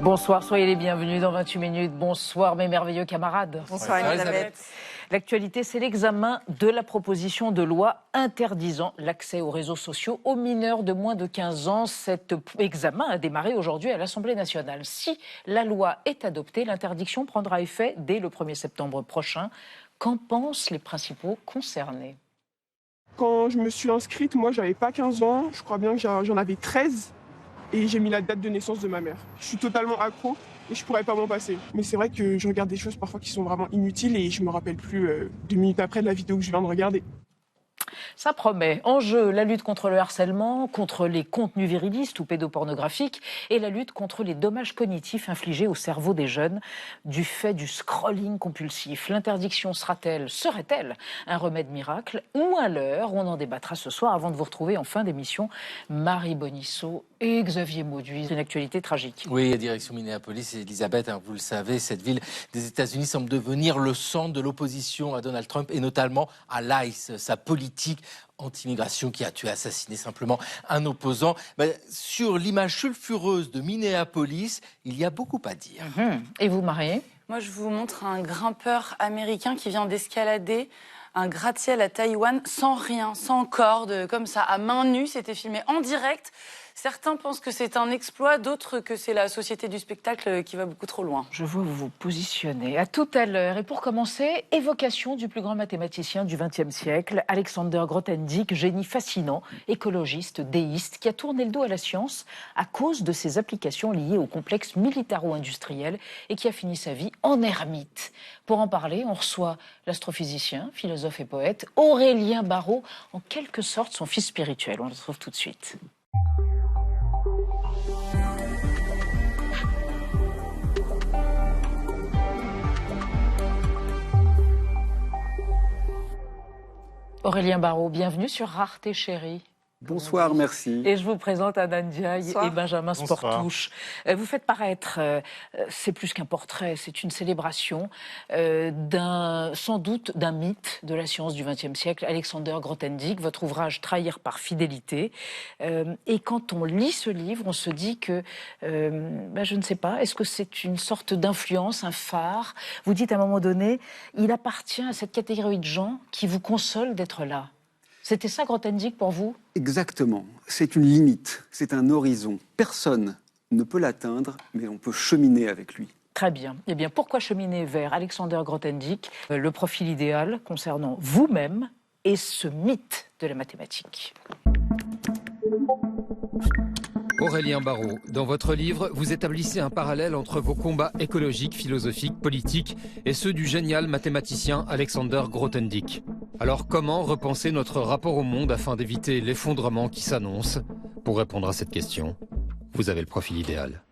Bonsoir, soyez les bienvenus dans 28 minutes. Bonsoir mes merveilleux camarades. Bonsoir Elisabeth. L'actualité, c'est l'examen de la proposition de loi interdisant l'accès aux réseaux sociaux aux mineurs de moins de 15 ans. Cet examen a démarré aujourd'hui à l'Assemblée nationale. Si la loi est adoptée, l'interdiction prendra effet dès le 1er septembre prochain. Qu'en pensent les principaux concernés ? Quand je me suis inscrite, moi, j'avais pas 15 ans. Je crois bien que j'en avais 13. Et j'ai mis la date de naissance de ma mère. Je suis totalement accro et je pourrais pas m'en passer. Mais c'est vrai que je regarde des choses parfois qui sont vraiment inutiles et je me rappelle plus 2 minutes après de la vidéo que je viens de regarder. Ça promet. En jeu, la lutte contre le harcèlement, contre les contenus virilistes ou pédopornographiques et la lutte contre les dommages cognitifs infligés au cerveau des jeunes du fait du scrolling compulsif. L'interdiction serait-elle un remède miracle ou un leurre? On en débattra ce soir avant de vous retrouver en fin d'émission. Marie Bonisseau et Xavier Mauduit. Une actualité tragique. Oui, direction Minneapolis, Elisabeth, vous le savez, cette ville des États-Unis semble devenir le centre de l'opposition à Donald Trump et notamment à l'ICE, sa politique anti-immigration qui a tué, assassiné simplement un opposant. Sur l'image sulfureuse de Minneapolis, il y a beaucoup à dire. Et vous, Marie ? Moi, je vous montre un grimpeur américain qui vient d'escalader un gratte-ciel à Taïwan sans rien, sans corde, comme ça, à main nue. C'était filmé en direct. Certains pensent que c'est un exploit, d'autres que c'est la société du spectacle qui va beaucoup trop loin. Je vois où vous vous positionnez. À tout à l'heure. Et pour commencer, évocation du plus grand mathématicien du XXe siècle, Alexander Grothendieck, génie fascinant, écologiste, déiste, qui a tourné le dos à la science à cause de ses applications liées au complexe militaro-industriel et qui a fini sa vie en ermite. Pour en parler, on reçoit l'astrophysicien, philosophe et poète Aurélien Barraud, en quelque sorte son fils spirituel. On le retrouve tout de suite. Aurélien Barraud, bienvenue sur Rareté Chérie. Bonsoir, merci. Et je vous présente Anna Ndiaye et Benjamin Sportouche. Vous faites paraître, c'est plus qu'un portrait, c'est une célébration sans doute d'un mythe de la science du XXe siècle, Alexander Grothendieck, votre ouvrage Trahir par fidélité. Et quand on lit ce livre, on se dit que, je ne sais pas, est-ce que c'est une sorte d'influence, un phare? Vous dites à un moment donné, il appartient à cette catégorie de gens qui vous consolent d'être là. C'était ça, Grothendieck, pour vous? Exactement. C'est une limite, c'est un horizon. Personne ne peut l'atteindre, mais on peut cheminer avec lui. Très bien. Eh bien, pourquoi cheminer vers Alexander Grothendieck, le profil idéal concernant vous-même et ce mythe de la mathématique? Aurélien Barraud, dans votre livre, vous établissez un parallèle entre vos combats écologiques, philosophiques, politiques et ceux du génial mathématicien Alexander Grothendieck. Alors comment repenser notre rapport au monde afin d'éviter l'effondrement qui s'annonce? Pour répondre à cette question, vous avez le profil idéal.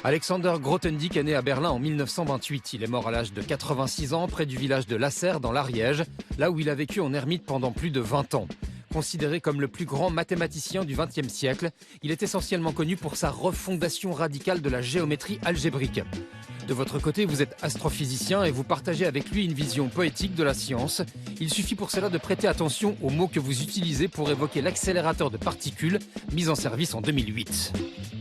Alexander Grothendieck est né à Berlin en 1928. Il est mort à l'âge de 86 ans près du village de Lasserre dans l'Ariège, là où il a vécu en ermite pendant plus de 20 ans. Considéré comme le plus grand mathématicien du XXe siècle, il est essentiellement connu pour sa refondation radicale de la géométrie algébrique. De votre côté, vous êtes astrophysicien et vous partagez avec lui une vision poétique de la science. Il suffit pour cela de prêter attention aux mots que vous utilisez pour évoquer l'accélérateur de particules mis en service en 2008.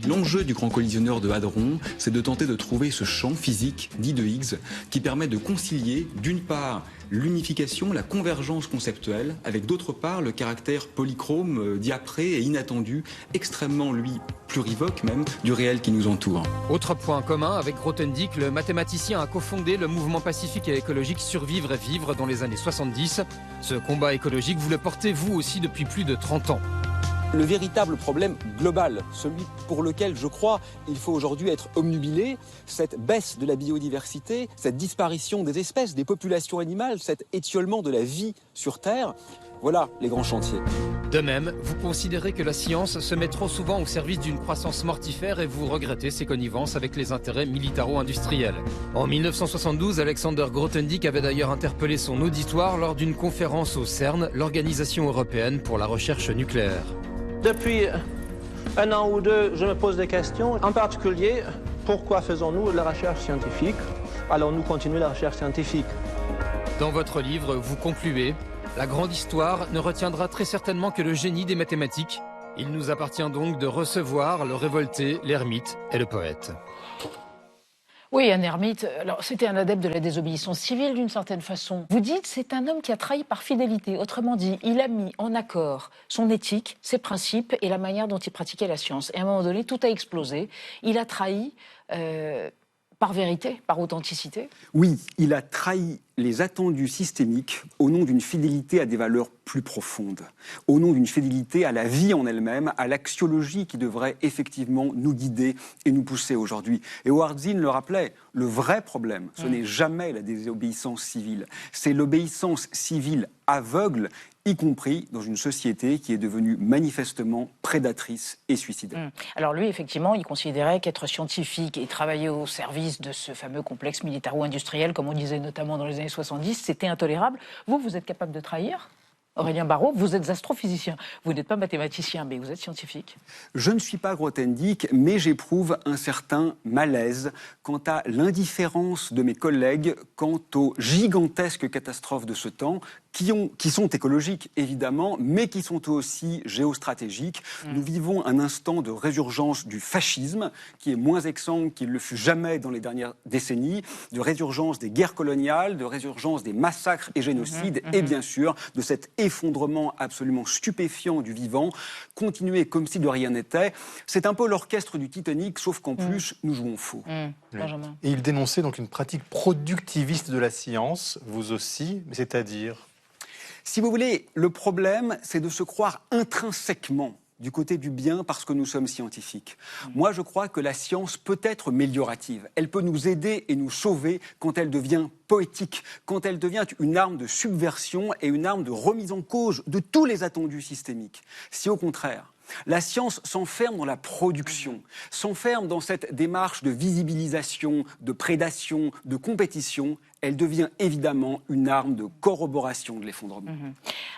L'enjeu du grand collisionneur de Hadron, c'est de tenter de trouver ce champ physique dit de Higgs qui permet de concilier d'une part l'unification, la convergence conceptuelle, avec d'autre part le caractère polychrome, diapré et inattendu, extrêmement, lui, plurivoque même, du réel qui nous entoure. Autre point commun avec Grothendieck, le mathématicien a cofondé le mouvement pacifique et écologique Survivre et Vivre dans les années 70. Ce combat écologique, vous le portez vous aussi depuis plus de 30 ans. Le véritable problème global, celui pour lequel je crois il faut aujourd'hui être obnubilé, cette baisse de la biodiversité, cette disparition des espèces, des populations animales, cet étiolement de la vie sur Terre, voilà les grands chantiers. De même, vous considérez que la science se met trop souvent au service d'une croissance mortifère et vous regrettez ses connivences avec les intérêts militaro-industriels. En 1972, Alexander Grothendieck avait d'ailleurs interpellé son auditoire lors d'une conférence au CERN, l'Organisation européenne pour la recherche nucléaire. Depuis un an ou deux, je me pose des questions. En particulier, pourquoi faisons-nous de la recherche scientifique? Allons-nous continuer la recherche scientifique? Dans votre livre, vous concluez: la grande histoire ne retiendra très certainement que le génie des mathématiques Il nous appartient donc de recevoir le révolté, l'ermite et le poète. Oui, un ermite, alors c'était un adepte de la désobéissance civile d'une certaine façon. Vous dites c'est un homme qui a trahi par fidélité. Autrement dit, il a mis en accord son éthique, ses principes et la manière dont il pratiquait la science. Et à un moment donné, tout a explosé. Il a trahi par vérité, par authenticité. Oui, il a trahi les attendus systémiques au nom d'une fidélité à des valeurs plus profondes, au nom d'une fidélité à la vie en elle-même, à l'axiologie qui devrait effectivement nous guider et nous pousser aujourd'hui. Et Howard Zinn le rappelait, le vrai problème, ce n'est jamais la désobéissance civile, c'est l'obéissance civile aveugle, y compris dans une société qui est devenue manifestement prédatrice et suicidaire. Alors lui, effectivement, il considérait qu'être scientifique et travailler au service de ce fameux complexe militaro-industriel, comme on disait notamment dans les années 70, c'était intolérable. Vous êtes capable de trahir ? Aurélien Barraud, vous êtes astrophysicien. Vous n'êtes pas mathématicien, mais vous êtes scientifique. Je ne suis pas Grothendieck, mais j'éprouve un certain malaise quant à l'indifférence de mes collègues quant aux gigantesques catastrophes de ce temps, qui sont écologiques, évidemment, mais qui sont aussi géostratégiques. Nous vivons un instant de résurgence du fascisme, qui est moins exsangue qu'il ne le fut jamais dans les dernières décennies, de résurgence des guerres coloniales, de résurgence des massacres et génocides, et bien sûr, de cet effondrement absolument stupéfiant du vivant, continuer comme si de rien n'était. C'est un peu l'orchestre du Titanic, sauf qu'en plus, nous jouons faux. Benjamin. Et il dénonçait donc une pratique productiviste de la science, vous aussi, c'est-à-dire ? Si vous voulez, le problème, c'est de se croire intrinsèquement du côté du bien parce que nous sommes scientifiques. Moi, je crois que la science peut être méliorative. Elle peut nous aider et nous sauver quand elle devient poétique, quand elle devient une arme de subversion et une arme de remise en cause de tous les attendus systémiques. Si au contraire, la science s'enferme dans la production, s'enferme dans cette démarche de visibilisation, de prédation, de compétition, elle devient évidemment une arme de corroboration de l'effondrement.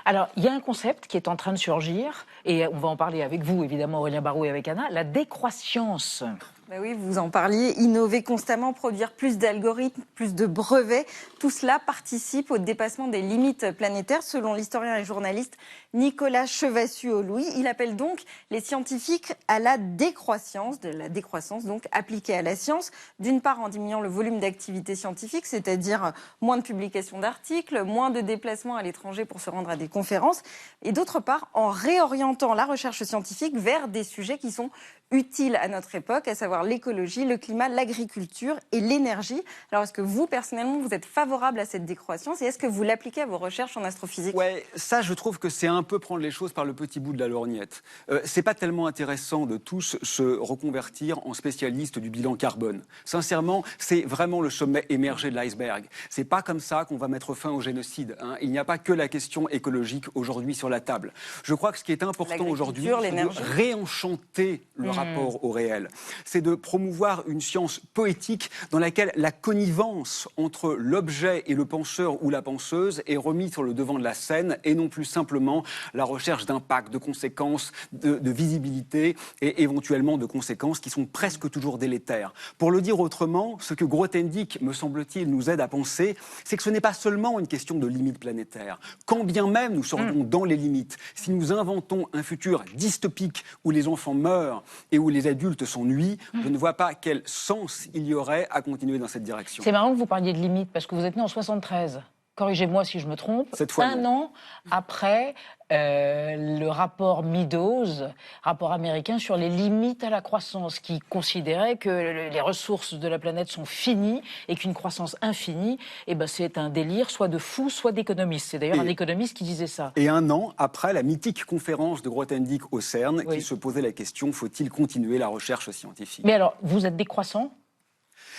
Alors, il y a un concept qui est en train de surgir, et on va en parler avec vous, évidemment, Aurélien Barraud et avec Anna, la décroissance. Ben oui, vous en parliez, innover constamment, produire plus d'algorithmes, plus de brevets, tout cela participe au dépassement des limites planétaires, selon l'historien et journaliste Nicolas Chevassus-Louis. Il appelle donc les scientifiques à la décroissance, donc appliquée à la science, d'une part en diminuant le volume d'activité scientifique, c'est-à-dire moins de publications d'articles, moins de déplacements à l'étranger pour se rendre à des conférences, et d'autre part en réorientant la recherche scientifique vers des sujets qui sont utiles à notre époque, à savoir l'écologie, le climat, l'agriculture et l'énergie. Alors, est-ce que vous, personnellement, vous êtes favorable à cette décroissance et est-ce que vous l'appliquez à vos recherches en astrophysique ? Ouais, ça, je trouve que c'est un peu prendre les choses par le petit bout de la lorgnette. C'est pas tellement intéressant de tous se reconvertir en spécialistes du bilan carbone. Sincèrement, c'est vraiment le sommet émergé de l'iceberg. C'est pas comme ça qu'on va mettre fin au génocide. Il n'y a pas que la question écologique aujourd'hui sur la table. Je crois que ce qui est important aujourd'hui, c'est de réenchanter le rapport au réel. C'est de promouvoir une science poétique dans laquelle la connivence entre l'objet et le penseur ou la penseuse est remise sur le devant de la scène et non plus simplement la recherche d'impact, de conséquences, de visibilité et éventuellement de conséquences qui sont presque toujours délétères. Pour le dire autrement, ce que Grothendieck, me semble-t-il, nous aide à penser, c'est que ce n'est pas seulement une question de limites planétaires. Quand bien même nous serions dans les limites, si nous inventons un futur dystopique où les enfants meurent et où les adultes s'ennuient, je ne vois pas quel sens il y aurait à continuer dans cette direction. C'est marrant que vous parliez de limites, parce que vous êtes né en 73. Corrigez-moi si je me trompe. Cette fois, un an après le rapport Meadows, rapport américain sur les limites à la croissance, qui considérait que les ressources de la planète sont finies et qu'une croissance infinie, c'est un délire soit de fou, soit d'économiste. C'est d'ailleurs un économiste qui disait ça. Et un an après la mythique conférence de Grothendieck au CERN, qui se posait la question, faut-il continuer la recherche scientifique ? Mais alors, vous êtes décroissant ?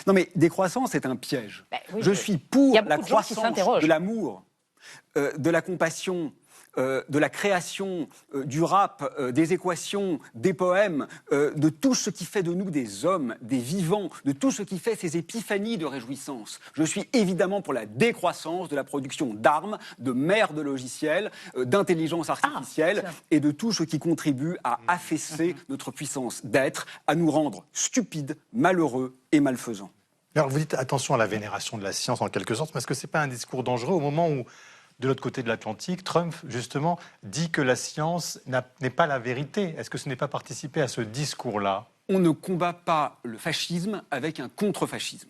Non mais décroissance, c'est un piège. Je suis pour la croissance de l'amour, de la compassion, de la création, du rap, des équations, des poèmes, de tout ce qui fait de nous des hommes, des vivants, de tout ce qui fait ces épiphanies de réjouissance. Je suis évidemment pour la décroissance de la production d'armes, de mers de logiciels, d'intelligence artificielle et de tout ce qui contribue à affaisser notre puissance d'être, à nous rendre stupides, malheureux et malfaisants. Alors vous dites attention à la vénération de la science en quelque sorte, mais est-ce que ce n'est pas un discours dangereux au moment où de l'autre côté de l'Atlantique, Trump, justement, dit que la science n'est pas la vérité. Est-ce que ce n'est pas participer à ce discours-là? On ne combat pas le fascisme avec un contre-fascisme.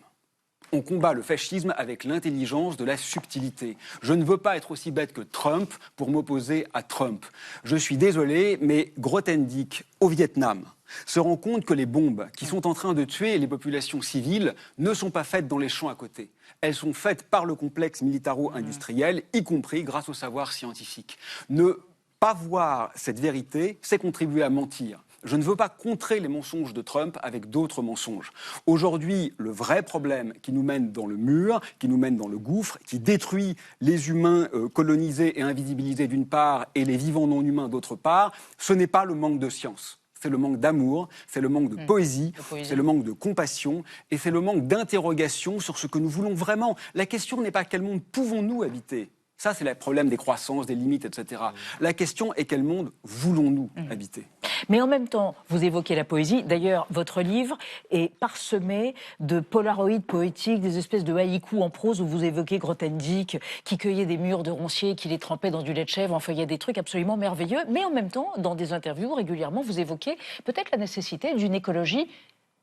On combat le fascisme avec l'intelligence de la subtilité. Je ne veux pas être aussi bête que Trump pour m'opposer à Trump. Je suis désolé, mais Grothendieck, au Vietnam, se rend compte que les bombes qui sont en train de tuer les populations civiles ne sont pas faites dans les champs à côté. Elles sont faites par le complexe militaro-industriel, y compris grâce au savoir scientifique. Ne pas voir cette vérité, c'est contribuer à mentir. Je ne veux pas contrer les mensonges de Trump avec d'autres mensonges. Aujourd'hui, le vrai problème qui nous mène dans le mur, qui nous mène dans le gouffre, qui détruit les humains colonisés et invisibilisés d'une part et les vivants non humains d'autre part, ce n'est pas le manque de science. C'est le manque d'amour, c'est le manque de poésie, c'est le manque de compassion et c'est le manque d'interrogation sur ce que nous voulons vraiment. La question n'est pas quel monde pouvons-nous habiter. Ça, c'est le problème des croissances, des limites, etc. La question est quel monde voulons-nous habiter? Mais en même temps, vous évoquez la poésie. D'ailleurs, votre livre est parsemé de polaroïdes poétiques, des espèces de haïkus en prose où vous évoquez Grothendieck, qui cueillait des mûres de roncier, qui les trempait dans du lait de chèvre. Enfin, il y a des trucs absolument merveilleux. Mais en même temps, dans des interviews, régulièrement, vous évoquez peut-être la nécessité d'une écologie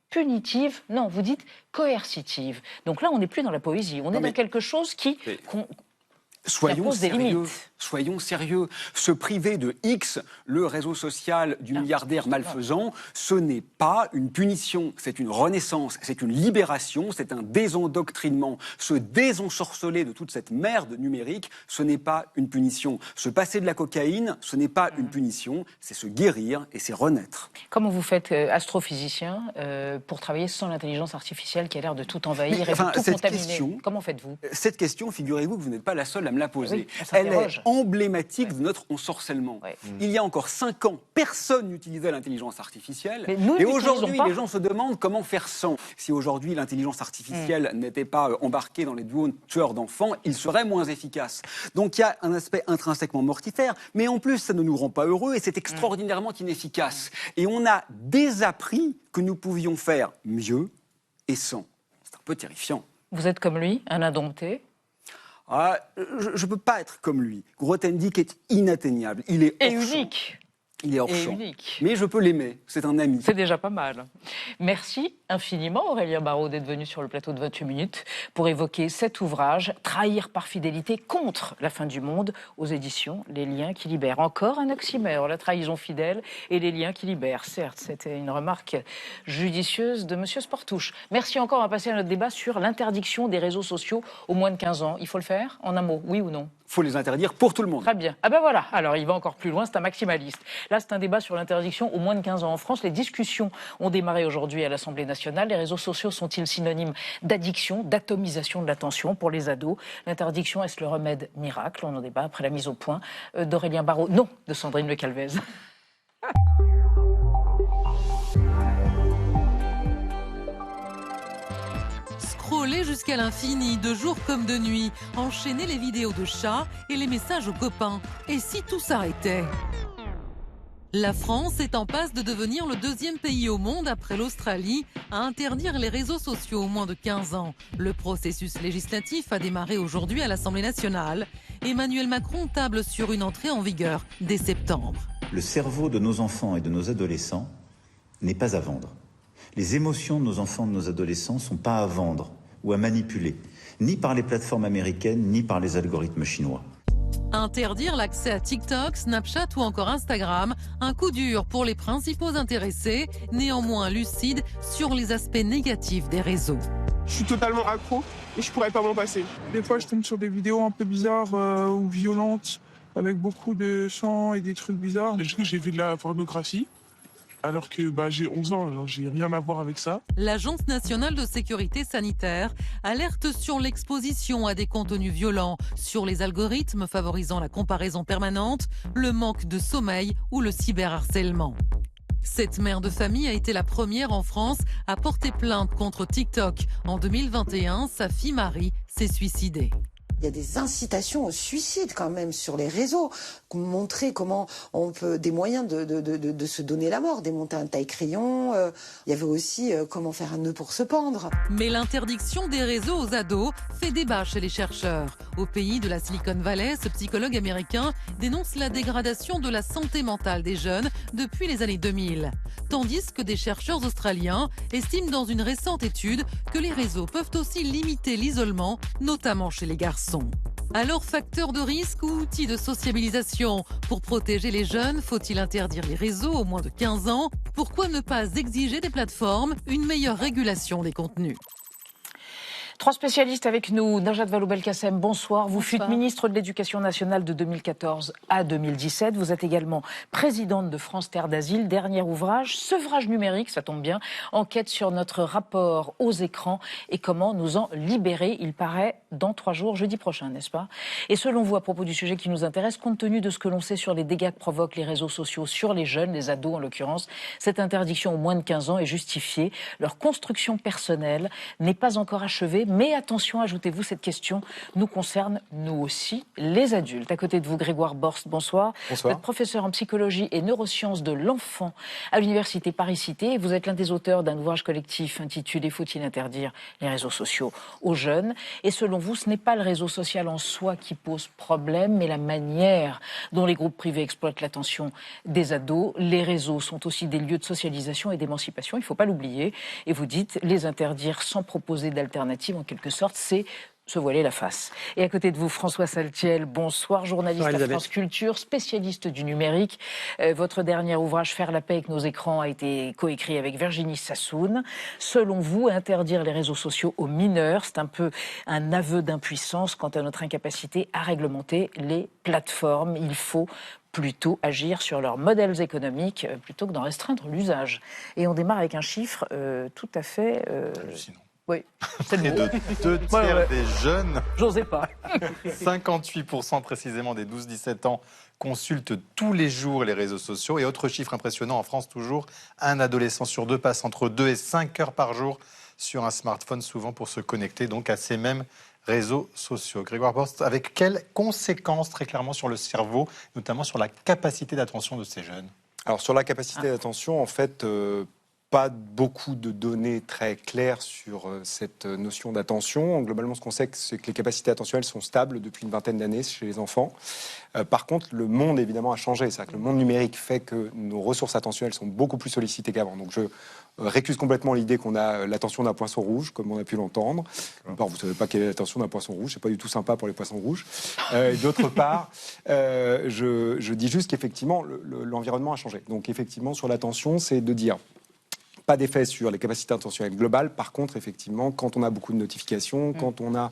punitive, non, vous dites coercitive. Donc là, on n'est plus dans la poésie, on est dans quelque chose qui... Soyons sérieux. Se priver de X, le réseau social du milliardaire malfaisant, ce n'est pas une punition, c'est une renaissance, c'est une libération, c'est un désendoctrinement. Se désensorceler de toute cette merde numérique, ce n'est pas une punition. Se passer de la cocaïne, ce n'est pas une punition, c'est se guérir et c'est renaître. Comment vous faites, astrophysicien, pour travailler sans l'intelligence artificielle qui a l'air de tout envahir et de tout contaminer? Comment faites-vous? Cette question, figurez-vous que vous n'êtes pas la seule à me la poser. Oui, elle est emblématique de notre ensorcellement. Il y a encore 5 ans, personne n'utilisait l'intelligence artificielle. Et aujourd'hui, les gens se demandent comment faire sans. Si aujourd'hui l'intelligence artificielle n'était pas embarquée dans les drones tueurs d'enfants, il serait moins efficace. Donc il y a un aspect intrinsèquement mortifère, mais en plus ça ne nous rend pas heureux et c'est extraordinairement inefficace. Et on a désappris que nous pouvions faire mieux et sans. C'est un peu terrifiant. Vous êtes comme lui, un indompté? Je ne peux pas être comme lui. Grothendieck est inatteignable. Il est unique. Il est hors champ. Mais je peux l'aimer. C'est un ami. C'est déjà pas mal. Merci infiniment, Aurélien Barraud, d'être venu sur le plateau de 28 minutes pour évoquer cet ouvrage, Trahir par fidélité contre la fin du monde, aux éditions Les Liens qui libèrent. Encore un oxymore, la trahison fidèle et les liens qui libèrent. Certes, c'était une remarque judicieuse de M. Sportouche. Merci encore. On va passer à notre débat sur l'interdiction des réseaux sociaux aux moins de 15 ans. Il faut le faire? En un mot, oui ou non? Il faut les interdire pour tout le monde. Très bien. Ah ben voilà, alors il va encore plus loin, c'est un maximaliste. Là, c'est un débat sur l'interdiction aux moins de 15 ans en France. Les discussions ont démarré aujourd'hui à l'Assemblée nationale. Les réseaux sociaux sont-ils synonymes d'addiction, d'atomisation de l'attention pour les ados? L'interdiction, est-ce le remède miracle? On en débat après la mise au point d'Aurélien Barraud. Non, de Sandrine Le Calvez. Scroller jusqu'à l'infini, de jour comme de nuit, enchaîner les vidéos de chats et les messages aux copains. Et si tout s'arrêtait? La France est en passe de devenir le 2e pays au monde, après l'Australie, à interdire les réseaux sociaux aux moins de 15 ans. Le processus législatif a démarré aujourd'hui à l'Assemblée nationale. Emmanuel Macron table sur une entrée en vigueur dès septembre. Le cerveau de nos enfants et de nos adolescents n'est pas à vendre. Les émotions de nos enfants et de nos adolescents ne sont pas à vendre ou à manipuler, ni par les plateformes américaines, ni par les algorithmes chinois. Interdire l'accès à TikTok, Snapchat ou encore Instagram, un coup dur pour les principaux intéressés, néanmoins lucides sur les aspects négatifs des réseaux. Je suis totalement accro et je pourrais pas m'en passer. Des fois, je tombe sur des vidéos un peu bizarres ou violentes, avec beaucoup de sang et des trucs bizarres. J'ai vu de la pornographie. Alors que j'ai 11 ans, alors j'ai rien à voir avec ça. L'Agence nationale de sécurité sanitaire alerte sur l'exposition à des contenus violents, sur les algorithmes favorisant la comparaison permanente, le manque de sommeil ou le cyberharcèlement. Cette mère de famille a été la première en France à porter plainte contre TikTok. En 2021, sa fille Marie s'est suicidée. Il y a des incitations au suicide quand même sur les réseaux, montrer comment on peut, des moyens de se donner la mort, démonter un taille-crayon. Il y avait aussi comment faire un nœud pour se pendre. Mais l'interdiction des réseaux aux ados fait débat chez les chercheurs. Au pays de la Silicon Valley, ce psychologue américain dénonce la dégradation de la santé mentale des jeunes depuis les années 2000. Tandis que des chercheurs australiens estiment dans une récente étude que les réseaux peuvent aussi limiter l'isolement, notamment chez les garçons. Alors, facteur de risque ou outil de sociabilisation? Pour protéger les jeunes, faut-il interdire les réseaux aux moins de 15 ans? Pourquoi ne pas exiger des plateformes une meilleure régulation des contenus? 3 spécialistes avec nous. Najat Vallaud-Belkacem, bonsoir. Vous fûtes ministre de l'Éducation nationale de 2014 à 2017. Vous êtes également présidente de France Terre d'Asile. Dernier ouvrage, Sevrage numérique, ça tombe bien. Enquête sur notre rapport aux écrans et comment nous en libérer. Il paraît dans 3 jours, jeudi prochain, n'est-ce pas? Et selon vous, à propos du sujet qui nous intéresse, compte tenu de ce que l'on sait sur les dégâts que provoquent les réseaux sociaux sur les jeunes, les ados en l'occurrence, cette interdiction aux moins de 15 ans est justifiée. Leur construction personnelle n'est pas encore achevée. Mais attention, ajoutez-vous, cette question nous concerne, nous aussi, les adultes. À côté de vous, Grégoire Borst, bonsoir. Bonsoir. Vous êtes professeur en psychologie et neurosciences de l'enfant à l'université Paris-Cité. Vous êtes l'un des auteurs d'un ouvrage collectif intitulé « Faut-il interdire les réseaux sociaux aux jeunes ?» Et selon vous, ce n'est pas le réseau social en soi qui pose problème, mais la manière dont les groupes privés exploitent l'attention des ados. Les réseaux sont aussi des lieux de socialisation et d'émancipation, il ne faut pas l'oublier. Et vous dites, les interdire sans proposer d'alternative, en quelque sorte, c'est se voiler la face. Et à côté de vous, François Saltiel, bonsoir, journaliste à France Culture, spécialiste du numérique. Votre dernier ouvrage, Faire la paix avec nos écrans, a été coécrit avec Virginie Sassoon. Selon vous, interdire les réseaux sociaux aux mineurs, c'est un peu un aveu d'impuissance quant à notre incapacité à réglementer les plateformes. Il faut plutôt agir sur leurs modèles économiques plutôt que d'en restreindre l'usage. Et on démarre avec un chiffre tout à fait... hallucinant. Oui, c'est Près de 2 tiers des jeunes, j'osais pas. 58% précisément des 12-17 ans consultent tous les jours les réseaux sociaux. Et autre chiffre impressionnant, en France toujours, un adolescent sur 2 passe entre 2 et 5 heures par jour sur un smartphone, souvent pour se connecter donc à ces mêmes réseaux sociaux. Grégoire Borst, avec quelles conséquences très clairement sur le cerveau, notamment sur la capacité d'attention de ces jeunes? Alors sur la capacité d'attention, en fait... pas beaucoup de données très claires sur cette notion d'attention. Globalement, ce qu'on sait, c'est que les capacités attentionnelles sont stables depuis une vingtaine d'années chez les enfants. Par contre, le monde, évidemment, a changé. C'est-à-dire que le monde numérique fait que nos ressources attentionnelles sont beaucoup plus sollicitées qu'avant. Donc, je récuse complètement l'idée qu'on a l'attention d'un poisson rouge, comme on a pu l'entendre. D'une part, vous ne savez pas quelle est l'attention d'un poisson rouge. C'est pas du tout sympa pour les poissons rouges. D'autre part, je dis juste qu'effectivement, l'environnement a changé. Donc, effectivement, sur l'attention, c'est de dire... pas d'effet sur les capacités attentionnelles globales. Par contre, effectivement, quand on a beaucoup de notifications, quand on a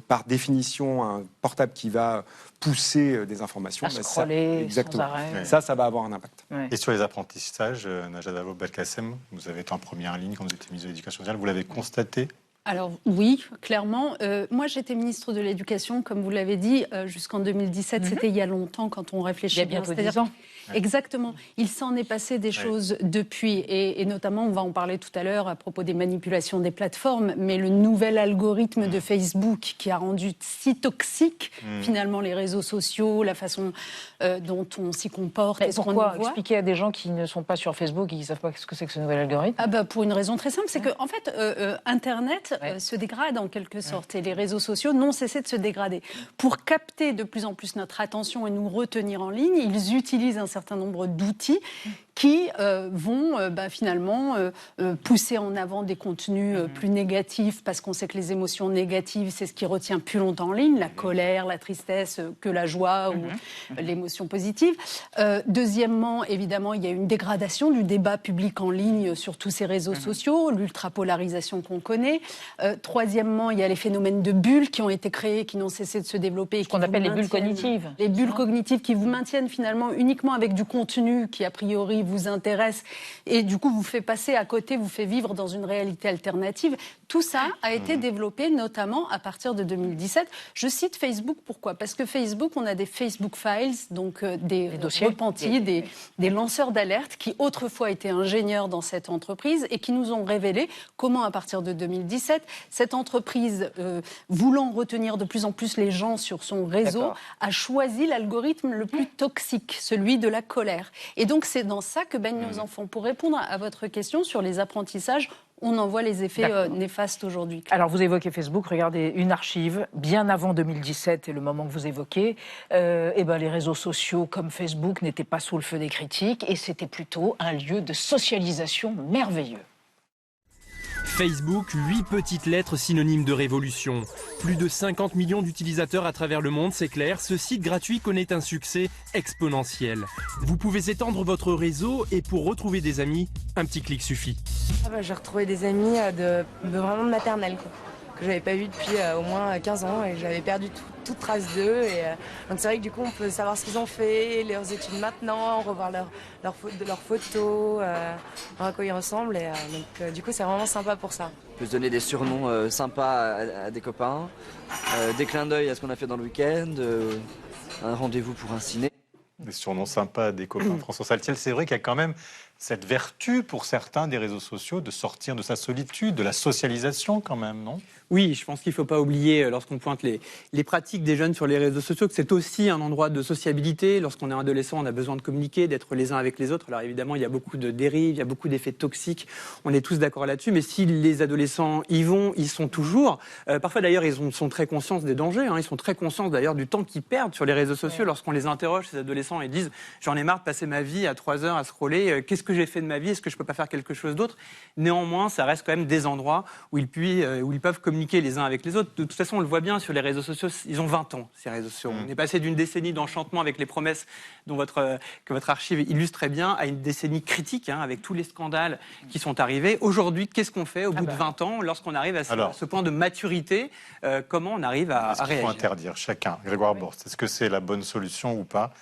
par définition un portable qui va pousser des informations, à scroller, exactement. Sans arrêt. Ça va avoir un impact. Et sur les apprentissages, Najat Vallaud-Belkacem, vous avez été en première ligne quand vous étiez ministre de l'Éducation nationale, vous l'avez constaté? Alors oui, clairement. Moi, j'étais ministre de l'Éducation, comme vous l'avez dit, jusqu'en 2017. C'était il y a longtemps quand on réfléchit. Il y a bientôt 10 ans. Exactement. Il s'en est passé des choses depuis. Et notamment, on va en parler tout à l'heure à propos des manipulations des plateformes. Mais le nouvel algorithme de Facebook qui a rendu si toxique, finalement, les réseaux sociaux, la façon dont on s'y comporte. Et pourquoi expliquer à des gens qui ne sont pas sur Facebook et qui ne savent pas ce que c'est que ce nouvel algorithme? Pour une raison très simple, c'est que en fait, Internet se dégrade en quelque sorte. Et les réseaux sociaux n'ont cessé de se dégrader. Pour capter de plus en plus notre attention et nous retenir en ligne, ils utilisent un certain nombre d'outils qui vont finalement pousser en avant des contenus plus négatifs, parce qu'on sait que les émotions négatives, c'est ce qui retient plus longtemps en ligne, la colère, la tristesse, que la joie ou l'émotion positive. Deuxièmement, évidemment, il y a une dégradation du débat public en ligne sur tous ces réseaux sociaux, l'ultrapolarisation qu'on connaît. Troisièmement, il y a les phénomènes de bulles qui ont été créés, qui n'ont cessé de se développer. Ce qu'on appelle les bulles cognitives. Les bulles cognitives qui vous maintiennent finalement uniquement avec du contenu qui, a priori, vous intéresse et du coup vous fait passer à côté, vous fait vivre dans une réalité alternative. Tout ça a été développé notamment à partir de 2017. Je cite Facebook, pourquoi ? Parce que Facebook, on a des Facebook Files, donc des repentis, des lanceurs d'alerte qui autrefois étaient ingénieurs dans cette entreprise et qui nous ont révélé comment, à partir de 2017, cette entreprise, voulant retenir de plus en plus les gens sur son réseau, a choisi l'algorithme le plus toxique, celui de la colère. Et donc c'est dans ça que baignent nos enfants. Pour répondre à votre question sur les apprentissages, on en voit les effets néfastes aujourd'hui. Alors, vous évoquez Facebook, regardez une archive, bien avant 2017 et le moment que vous évoquez, les réseaux sociaux comme Facebook n'étaient pas sous le feu des critiques et c'était plutôt un lieu de socialisation merveilleux. Facebook, 8 petites lettres synonymes de révolution. Plus de 50 millions d'utilisateurs à travers le monde, c'est clair, ce site gratuit connaît un succès exponentiel. Vous pouvez étendre votre réseau et pour retrouver des amis, un petit clic suffit. J'ai retrouvé des amis vraiment de maternelle, que j'avais pas vu depuis au moins 15 ans et j'avais perdu toute trace d'eux. Donc c'est vrai que du coup on peut savoir ce qu'ils ont fait, leurs études maintenant, revoir leurs photos, voir à quoi ils ressemblent. Donc du coup c'est vraiment sympa pour ça. On peut se donner des surnoms sympas à des copains, des clins d'œil à ce qu'on a fait dans le week-end, un rendez-vous pour un ciné. Des surnoms sympas à des copains. François Saltiel, c'est vrai qu'il y a quand même cette vertu pour certains des réseaux sociaux de sortir de sa solitude, de la socialisation quand même, non ? Oui, je pense qu'il ne faut pas oublier, lorsqu'on pointe les pratiques des jeunes sur les réseaux sociaux, que c'est aussi un endroit de sociabilité. Lorsqu'on est adolescent, on a besoin de communiquer, d'être les uns avec les autres. Alors évidemment, il y a beaucoup de dérives, il y a beaucoup d'effets toxiques. On est tous d'accord là-dessus. Mais si les adolescents y vont, ils sont toujours. Parfois d'ailleurs, ils sont très conscients des dangers. Ils sont très conscients d'ailleurs du temps qu'ils perdent sur les réseaux sociaux. Lorsqu'on les interroge, ces adolescents, ils disent « J'en ai marre de passer ma vie à 3 heures à scroller. Qu'est-ce que j'ai fait de ma vie ? Est-ce que je ne peux pas faire quelque chose d'autre ?» Néanmoins, ça reste quand même des endroits où ils peuvent communiquer les uns avec les autres. De toute façon, on le voit bien sur les réseaux sociaux, ils ont 20 ans, ces réseaux sociaux. On est passé d'une décennie d'enchantement avec les promesses que votre archive illustre très bien, à une décennie critique, avec tous les scandales qui sont arrivés. Aujourd'hui, qu'est-ce qu'on fait au bout de 20 ans, lorsqu'on arrive à ce point de maturité, comment on arrive à réagir ? Il faut interdire chacun. Grégoire Borst, est-ce que c'est la bonne solution ou pas ?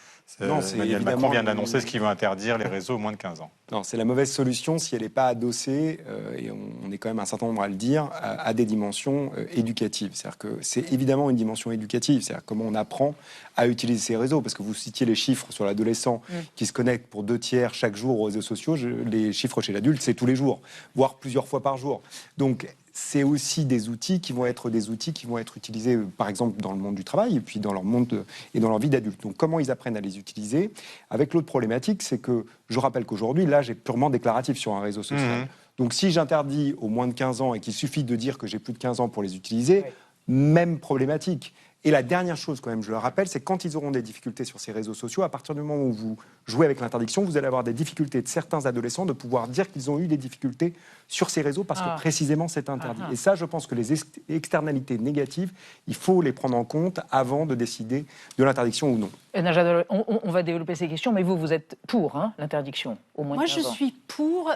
Non, Emmanuel Macron vient d'annoncer ce qu'il veut interdire les réseaux aux moins de 15 ans. Non, c'est la mauvaise solution si elle n'est pas adossée, et on est quand même un certain nombre à le dire, à des dimensions éducatives. C'est-à-dire que c'est évidemment une dimension éducative, c'est-à-dire comment on apprend à utiliser ces réseaux. Parce que vous citiez les chiffres sur l'adolescent qui se connecte pour 2/3 chaque jour aux réseaux sociaux. Les chiffres chez l'adulte, c'est tous les jours, voire plusieurs fois par jour. Donc, c'est aussi des outils qui vont être utilisés, par exemple, dans le monde du travail et puis dans leur monde et dans leur vie d'adulte. Donc, comment ils apprennent à les utiliser ? Avec l'autre problématique, c'est que je rappelle qu'aujourd'hui, l'âge est purement déclaratif sur un réseau social. Donc, si j'interdis aux moins de 15 ans et qu'il suffit de dire que j'ai plus de 15 ans pour les utiliser, même problématique. Et la dernière chose, quand même, je le rappelle, c'est quand ils auront des difficultés sur ces réseaux sociaux, à partir du moment où vous jouez avec l'interdiction, vous allez avoir des difficultés de certains adolescents de pouvoir dire qu'ils ont eu des difficultés sur ces réseaux parce que précisément c'est interdit. Et ça, je pense que les externalités négatives, il faut les prendre en compte avant de décider de l'interdiction ou non. Najat, on va développer ces questions, mais vous êtes pour l'interdiction au moins de 15 ans. Moi, je suis pour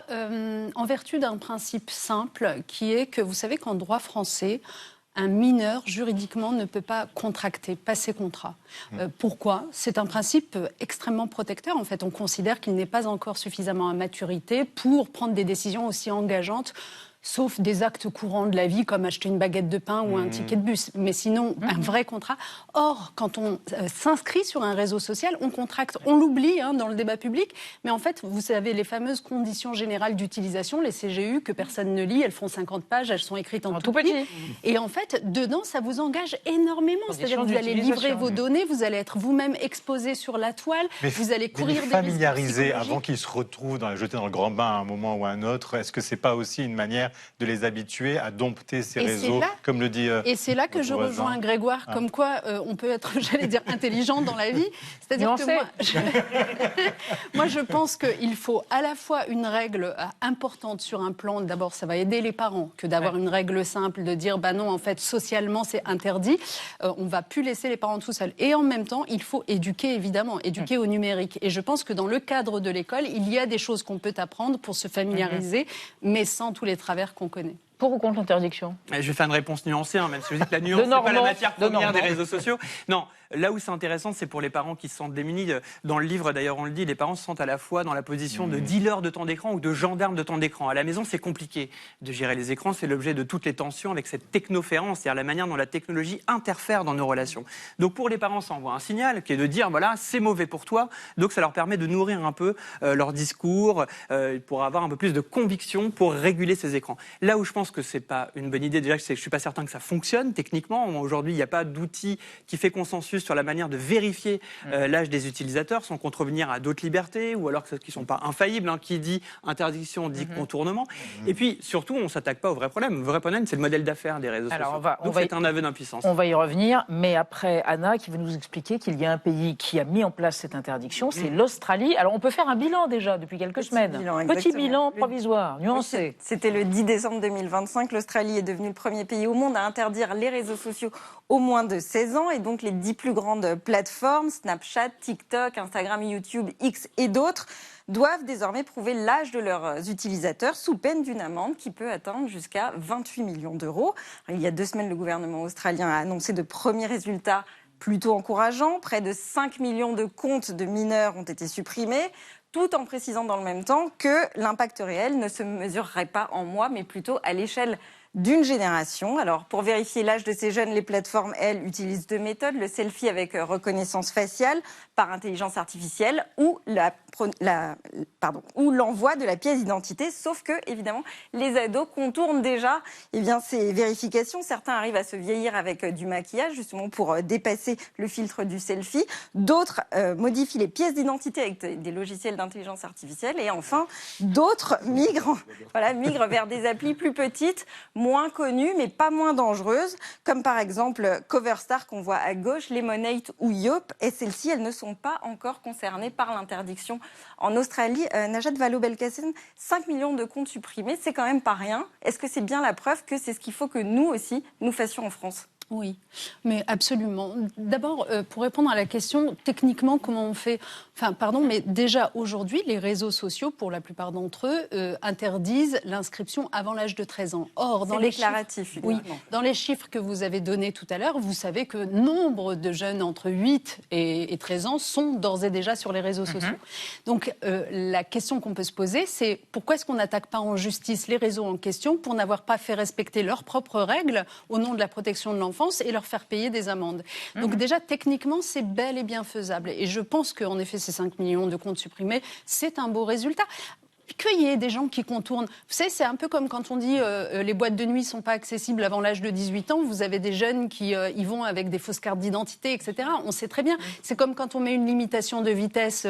en vertu d'un principe simple qui est que, vous savez qu'en droit français, un mineur, juridiquement, ne peut pas contracter, passer contrat. Pourquoi ? C'est un principe extrêmement protecteur. En fait, on considère qu'il n'est pas encore suffisamment à maturité pour prendre des décisions aussi engageantes, sauf des actes courants de la vie, comme acheter une baguette de pain ou un ticket de bus. Mais sinon, un vrai contrat. Or, quand on s'inscrit sur un réseau social, on contracte. On l'oublie dans le débat public. Mais en fait, vous savez, les fameuses conditions générales d'utilisation, les CGU, que personne ne lit, elles font 50 pages, elles sont écrites en tout petit. Et en fait, dedans, ça vous engage énormément. C'est-à-dire que vous allez livrer vos données, vous allez être vous-même exposé sur la toile, vous allez courir des risques familiariser avant qu'ils se retrouvent jetés dans le grand bain à un moment ou à un autre. Est-ce que c'est pas aussi une manière de les habituer à dompter ces réseaux, comme le dit et c'est là que je rejoins Grégoire, comme quoi on peut être, j'allais dire, intelligent dans la vie. C'est-à-dire que moi, je pense qu'il faut à la fois une règle importante sur un plan. D'abord, ça va aider les parents que d'avoir une règle simple de dire, non, en fait, socialement, c'est interdit. On va plus laisser les parents tout seuls. Et en même temps, il faut éduquer, évidemment, éduquer au numérique. Et je pense que dans le cadre de l'école, il y a des choses qu'on peut apprendre pour se familiariser, mais sans tous les travers qu'on connaît. Pour ou contre l'interdiction ? Je vais faire une réponse nuancée, même si je dis que la nuance, ce n'est pas la matière première des réseaux sociaux. Non, Là où c'est intéressant, c'est pour les parents qui se sentent démunis. Dans le livre, d'ailleurs, on le dit, les parents se sentent à la fois dans la position de dealer de temps d'écran ou de gendarme de temps d'écran. À la maison, c'est compliqué de gérer les écrans. C'est l'objet de toutes les tensions avec cette technoférence, c'est-à-dire la manière dont la technologie interfère dans nos relations. Donc pour les parents, ça envoie un signal qui est de dire, voilà, c'est mauvais pour toi. Donc ça leur permet de nourrir un peu leur discours pour avoir un peu plus de conviction pour réguler ces écrans. Là où je pense que c'est pas une bonne idée, déjà, c'est que je suis pas certain que ça fonctionne techniquement. Aujourd'hui, il n'y a pas d'outil qui fait consensus sur la manière de vérifier l'âge des utilisateurs sans contrevenir à d'autres libertés ou alors qui ne sont pas infaillibles. Hein, qui dit interdiction dit contournement. Et puis surtout, on ne s'attaque pas au vrai problème. Le vrai problème, c'est le modèle d'affaires des réseaux sociaux. Donc c'est un aveu d'impuissance. On va y revenir, mais après, Anna qui va nous expliquer qu'il y a un pays qui a mis en place cette interdiction, c'est l'Australie. Alors on peut faire un bilan déjà depuis quelques semaines. Petit bilan provisoire, nuancé. C'était le 10 décembre 2025. L'Australie est devenue le premier pays au monde à interdire les réseaux sociaux aux moins de 16 ans. Et donc les 10 plus grandes plateformes, Snapchat, TikTok, Instagram, YouTube, X et d'autres, doivent désormais prouver l'âge de leurs utilisateurs sous peine d'une amende qui peut atteindre jusqu'à 28 millions d'euros. Il y a 2 semaines, le gouvernement australien a annoncé de premiers résultats plutôt encourageants. Près de 5 millions de comptes de mineurs ont été supprimés, tout en précisant dans le même temps que l'impact réel ne se mesurerait pas en mois, mais plutôt à l'échelle d'une génération. Alors, pour vérifier l'âge de ces jeunes, les plateformes, elles, utilisent 2 méthodes. Le selfie avec reconnaissance faciale par intelligence artificielle ou l'envoi de la pièce d'identité. Sauf que, évidemment, les ados contournent déjà ces vérifications. Certains arrivent à se vieillir avec du maquillage, justement pour dépasser le filtre du selfie. D'autres modifient les pièces d'identité avec des logiciels d'intelligence artificielle. Et enfin, d'autres migrent vers des applis plus petites, moins connues, mais pas moins dangereuses, comme par exemple Coverstar qu'on voit à gauche, Lemonade ou Yelp. Et celles-ci, elles ne sont pas encore concernées par l'interdiction. En Australie, Najat Vallaud-Belkacem, 5 millions de comptes supprimés, c'est quand même pas rien. Est-ce que c'est bien la preuve que c'est ce qu'il faut que nous aussi, nous fassions en France ? Oui, mais absolument. D'abord, pour répondre à la question, techniquement, comment on fait ? Mais déjà aujourd'hui, les réseaux sociaux, pour la plupart d'entre eux, interdisent l'inscription avant l'âge de 13 ans. Or, dans les déclaratif, dans les chiffres que vous avez donnés tout à l'heure, vous savez que nombre de jeunes entre 8 et 13 ans sont d'ores et déjà sur les réseaux sociaux. Donc, la question qu'on peut se poser, c'est pourquoi est-ce qu'on n'attaque pas en justice les réseaux en question pour n'avoir pas fait respecter leurs propres règles au nom de la protection de l'enfance et leur faire payer des amendes. Donc déjà, techniquement, c'est bel et bien faisable. Et je pense qu'en effet, ces 5 millions de comptes supprimés, c'est un beau résultat. Qu'il y ait des gens qui contournent. Vous savez, c'est un peu comme quand on dit les boîtes de nuit ne sont pas accessibles avant l'âge de 18 ans. Vous avez des jeunes qui y vont avec des fausses cartes d'identité, etc. On sait très bien. C'est comme quand on met une limitation de vitesse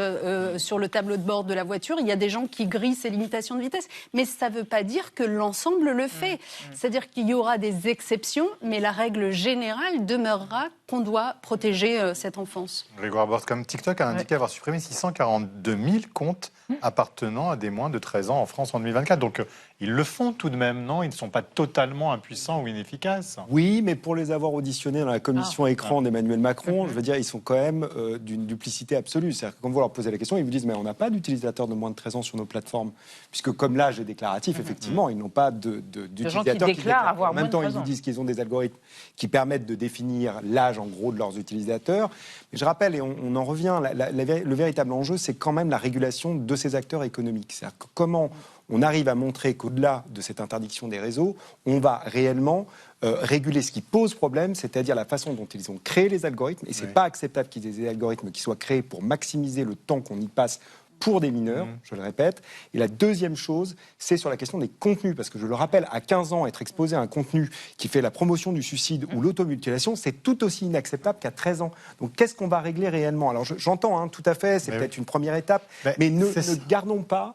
sur le tableau de bord de la voiture. Il y a des gens qui grillent ces limitations de vitesse. Mais ça ne veut pas dire que l'ensemble le fait. C'est-à-dire qu'il y aura des exceptions, mais la règle générale demeurera qu'on doit protéger cette enfance. Grégoire Bordes, comme TikTok a indiqué avoir supprimé 642 000 comptes appartenant à des moins de 13 ans en France en 2024. Donc, ils le font tout de même, non ? Ils ne sont pas totalement impuissants ou inefficaces. Oui, mais pour les avoir auditionnés dans la commission écran d'Emmanuel Macron, je veux dire, ils sont quand même d'une duplicité absolue. C'est-à-dire que quand vous leur posez la question, ils vous disent « mais on n'a pas d'utilisateurs de moins de 13 ans sur nos plateformes ». Puisque comme l'âge est déclaratif, effectivement, ils n'ont pas d'utilisateurs qui déclarent avoir moins de 13 ans. En même temps, ils vous disent qu'ils ont des algorithmes qui permettent de définir l'âge, en gros, de leurs utilisateurs. Mais je rappelle, et on en revient, le véritable enjeu, c'est quand même la régulation de ces acteurs économiques. C'est-à-dire que comment on arrive à montrer qu'au-delà de cette interdiction des réseaux, on va réellement réguler ce qui pose problème, c'est-à-dire la façon dont ils ont créé les algorithmes. Et c'est pas acceptable qu'il y ait des algorithmes qui soient créés pour maximiser le temps qu'on y passe pour des mineurs, je le répète. Et la deuxième chose, c'est sur la question des contenus. Parce que je le rappelle, à 15 ans, être exposé à un contenu qui fait la promotion du suicide ou l'automutilation, c'est tout aussi inacceptable qu'à 13 ans. Donc qu'est-ce qu'on va régler réellement ? Alors j'entends tout à fait, c'est peut-être une première étape, mais ne gardons pas...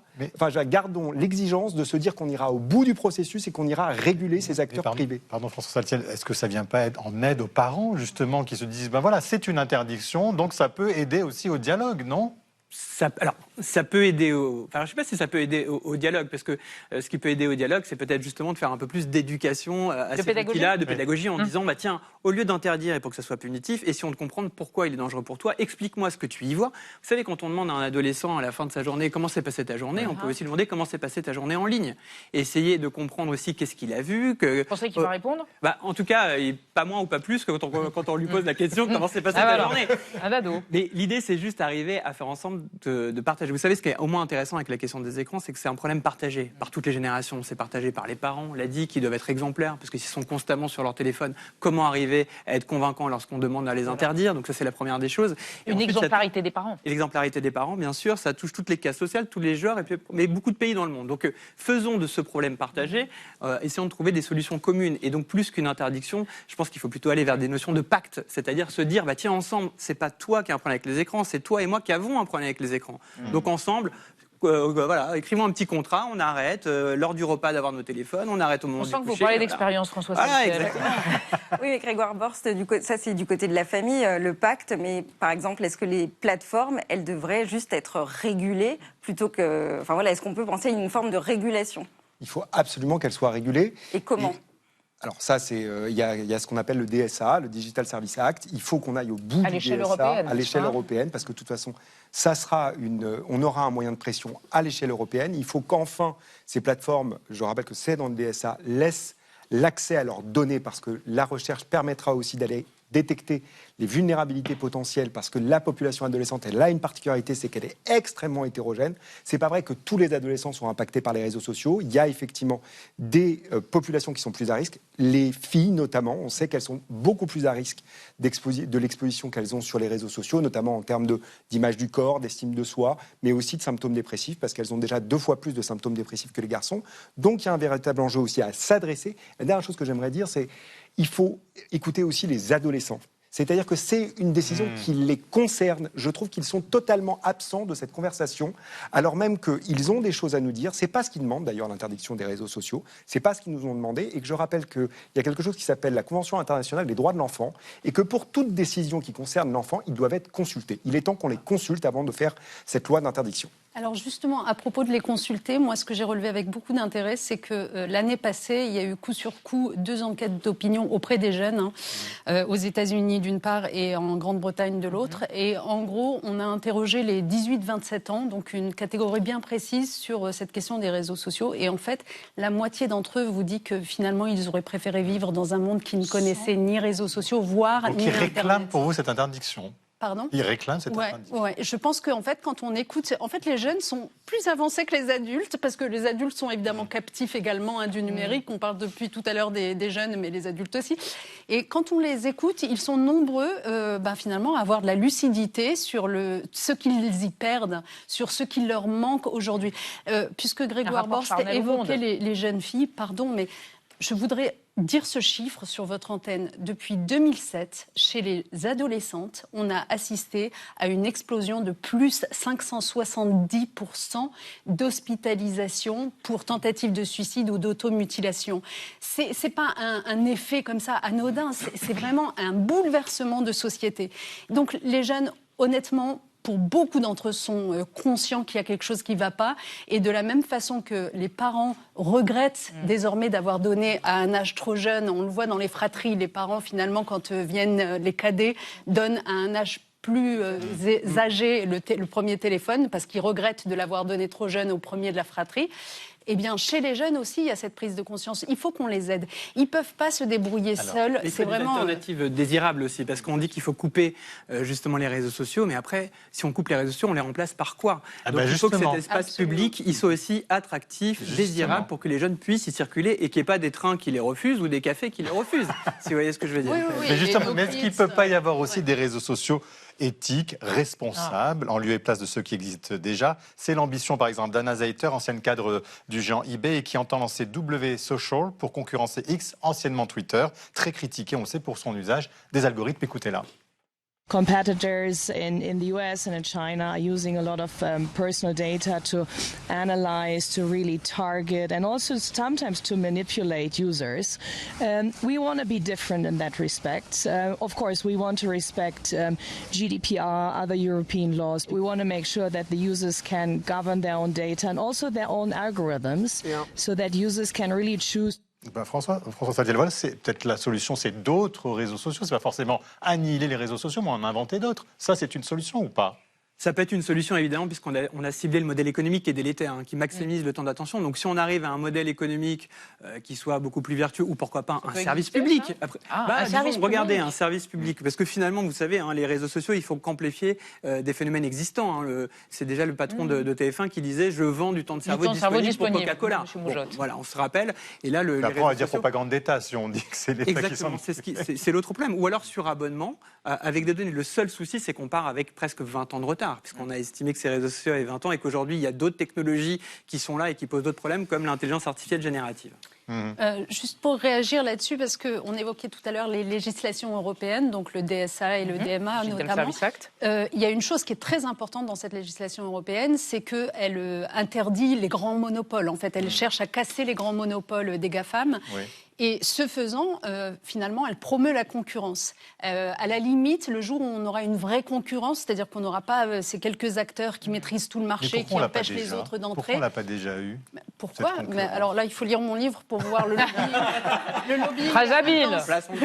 gardons l'exigence de se dire qu'on ira au bout du processus et qu'on ira réguler ces acteurs privés. Pardon, François Saltiel, est-ce que ça ne vient pas être en aide aux parents, justement, qui se disent, voilà, c'est une interdiction, donc ça peut aider aussi au dialogue, non ? Alors, ça peut aider Enfin, je ne sais pas si ça peut aider au dialogue, parce que ce qui peut aider au dialogue, c'est peut-être justement de faire un peu plus d'éducation à ces outils-là, de pédagogie, en disant, bah tiens, au lieu d'interdire et pour que ça soit punitif, essayons de comprendre pourquoi il est dangereux pour toi, explique-moi ce que tu y vois. Vous savez, quand on demande à un adolescent à la fin de sa journée comment s'est passée ta journée, on peut aussi demander comment s'est passée ta journée en ligne. Et essayer de comprendre aussi qu'est-ce qu'il a vu. Vous pensez qu'il va répondre? En tout cas, pas moins ou pas plus que quand on lui pose la question comment s'est passée ta journée. Un ado. Mais l'idée, c'est juste d'arriver à faire ensemble de partager. Vous savez, ce qui est au moins intéressant avec la question des écrans, c'est que c'est un problème partagé par toutes les générations. C'est partagé par les parents, on l'a dit, qui doivent être exemplaires, parce que s'ils sont constamment sur leur téléphone, comment arriver à être convaincant lorsqu'on demande à les interdire? Donc ça, c'est la première des choses. Et une exemplarité des parents. Et l'exemplarité des parents, bien sûr, ça touche toutes les classes sociales, tous les genres, mais beaucoup de pays dans le monde. Donc faisons de ce problème partagé, essayons de trouver des solutions communes. Et donc plus qu'une interdiction, je pense qu'il faut plutôt aller vers des notions de pacte, c'est-à-dire se dire, tiens, ensemble, c'est pas toi qui as un problème avec les écrans, c'est toi et moi qui avons un problème avec les écrans. Donc ensemble, voilà, écrivons un petit contrat, on arrête lors du repas d'avoir nos téléphones, on arrête au moment du coucher. On sent que vous parlez d'expérience, François. Exactement. Oui, mais Grégoire Borst, ça c'est du côté de la famille, le pacte, mais par exemple, est-ce que les plateformes, elles devraient juste être régulées plutôt que... Enfin voilà, est-ce qu'on peut penser à une forme de régulation? Il faut absolument qu'elles soient régulées. Et comment? Alors ça, il y a ce qu'on appelle le DSA, le Digital Service Act. Il faut qu'on aille au bout du DSA à l'échelle européenne, parce que de toute façon, on aura un moyen de pression à l'échelle européenne. Il faut qu'enfin ces plateformes, je rappelle que c'est dans le DSA, laissent l'accès à leurs données, parce que la recherche permettra aussi d'aller détecter les vulnérabilités potentielles, parce que la population adolescente, elle a une particularité, c'est qu'elle est extrêmement hétérogène. C'est pas vrai que tous les adolescents sont impactés par les réseaux sociaux. Il y a effectivement des populations qui sont plus à risque. Les filles, notamment, on sait qu'elles sont beaucoup plus à risque de l'exposition qu'elles ont sur les réseaux sociaux, notamment en termes d'image du corps, d'estime de soi, mais aussi de symptômes dépressifs, parce qu'elles ont déjà 2 fois plus de symptômes dépressifs que les garçons. Donc il y a un véritable enjeu aussi à s'adresser. La dernière chose que j'aimerais dire, c'est qu'il faut écouter aussi les adolescents. C'est-à-dire que c'est une décision qui les concerne. Je trouve qu'ils sont totalement absents de cette conversation, alors même qu'ils ont des choses à nous dire. C'est pas ce qu'ils demandent, d'ailleurs, l'interdiction des réseaux sociaux. C'est pas ce qu'ils nous ont demandé. Et que je rappelle qu'il y a quelque chose qui s'appelle la Convention internationale des droits de l'enfant, et que pour toute décision qui concerne l'enfant, ils doivent être consultés. Il est temps qu'on les consulte avant de faire cette loi d'interdiction. Alors justement, à propos de les consulter, moi ce que j'ai relevé avec beaucoup d'intérêt, c'est que l'année passée, il y a eu coup sur coup 2 enquêtes d'opinion auprès des jeunes, aux États-Unis d'une part et en Grande-Bretagne de l'autre. Et en gros, on a interrogé les 18-27 ans, donc une catégorie bien précise sur cette question des réseaux sociaux. Et en fait, la moitié d'entre eux vous dit que finalement, ils auraient préféré vivre dans un monde qui ne connaissait ni réseaux sociaux, voire donc, ni Internet. Qui réclament pour vous cette interdiction? Pardon ? Ils réclament cette interdiction. Ouais. Je pense qu'en fait, quand on écoute, en fait, les jeunes sont plus avancés que les adultes, parce que les adultes sont évidemment captifs également du numérique. On parle depuis tout à l'heure des jeunes, mais les adultes aussi. Et quand on les écoute, ils sont nombreux, finalement, à avoir de la lucidité sur ce qu'ils y perdent, sur ce qui leur manque aujourd'hui. Puisque Grégoire Borst évoquait les jeunes filles, pardon, mais je voudrais dire ce chiffre sur votre antenne. Depuis 2007, chez les adolescentes, on a assisté à une explosion de plus 570% d'hospitalisation pour tentative de suicide ou d'automutilation. C'est pas un effet comme ça anodin, c'est vraiment un bouleversement de société. Donc les jeunes, honnêtement, pour beaucoup d'entre eux, sont conscients qu'il y a quelque chose qui ne va pas. Et de la même façon que les parents regrettent désormais d'avoir donné à un âge trop jeune, on le voit dans les fratries, les parents, finalement, quand viennent les cadets, donnent à un âge plus âgé le premier téléphone, parce qu'ils regrettent de l'avoir donné trop jeune au premier de la fratrie. Eh bien, chez les jeunes aussi, il y a cette prise de conscience. Il faut qu'on les aide. Ils ne peuvent pas se débrouiller seuls. C'est vraiment une alternative désirable aussi, parce qu'on dit qu'il faut couper justement les réseaux sociaux, mais après, si on coupe les réseaux sociaux, on les remplace par quoi? Donc il faut que cet espace public, il soit aussi attractif, désirable, pour que les jeunes puissent y circuler et qu'il n'y ait pas des trains qui les refusent ou des cafés qui les refusent, si vous voyez ce que je veux dire. Oui, mais justement, est-ce qu'il ne peut pas y avoir aussi des réseaux sociaux éthiques, responsables, en lieu et place de ceux qui existent déjà? C'est l'ambition, par exemple, d'Anna Zeiter, ancienne cadre du géant eBay, et qui entend lancer W Social pour concurrencer X, anciennement Twitter, très critiqué, on le sait, pour son usage des algorithmes. Écoutez-la. Competitors in the US and in China are using a lot of personal data to analyze, to really target, and also sometimes to manipulate users. We want to be different in that respect. Of course, we want to respect GDPR, other European laws. We want to make sure that the users can govern their own data and also their own algorithms, so that users can really choose. François Sadielval, c'est peut-être la solution, c'est d'autres réseaux sociaux. C'est pas forcément annihiler les réseaux sociaux, mais en inventer d'autres. Ça, c'est une solution ou pas ? Ça peut être une solution, évidemment, puisqu'on a ciblé le modèle économique qui est délétère, qui maximise le temps d'attention. Donc, si on arrive à un modèle économique qui soit beaucoup plus vertueux, ou pourquoi pas un service public. Après, regardez, un service public. Parce que finalement, vous savez, les réseaux sociaux, il faut qu'amplifier des phénomènes existants. C'est déjà le patron de TF1 qui disait « Je vends du temps de cerveau disponible pour Coca-Cola ». Voilà, on se rappelle. Et là, après, on va dire propagande d'État, si on dit que c'est l'État qui s'en... Exactement, c'est l'autre problème. Ou alors sur abonnement, avec des données. Le seul souci, c'est qu'on part avec presque 20 ans de retard, puisqu'on a estimé que ces réseaux sociaux avaient 20 ans et qu'aujourd'hui, il y a d'autres technologies qui sont là et qui posent d'autres problèmes, comme l'intelligence artificielle générative. Juste pour réagir là-dessus, parce qu'on évoquait tout à l'heure les législations européennes, donc le DSA et le DMA notamment. Il y a une chose qui est très importante dans cette législation européenne, c'est qu'elle interdit les grands monopoles. En fait, elle cherche à casser les grands monopoles des GAFAM. Oui. Et ce faisant, finalement, elle promeut la concurrence. À la limite, le jour où on aura une vraie concurrence, c'est-à-dire qu'on n'aura pas ces quelques acteurs qui maîtrisent tout le marché, qui empêchent les autres d'entrer. Pourquoi on ne l'a pas déjà eu ? Pourquoi ? Alors là, il faut lire mon livre pour voir le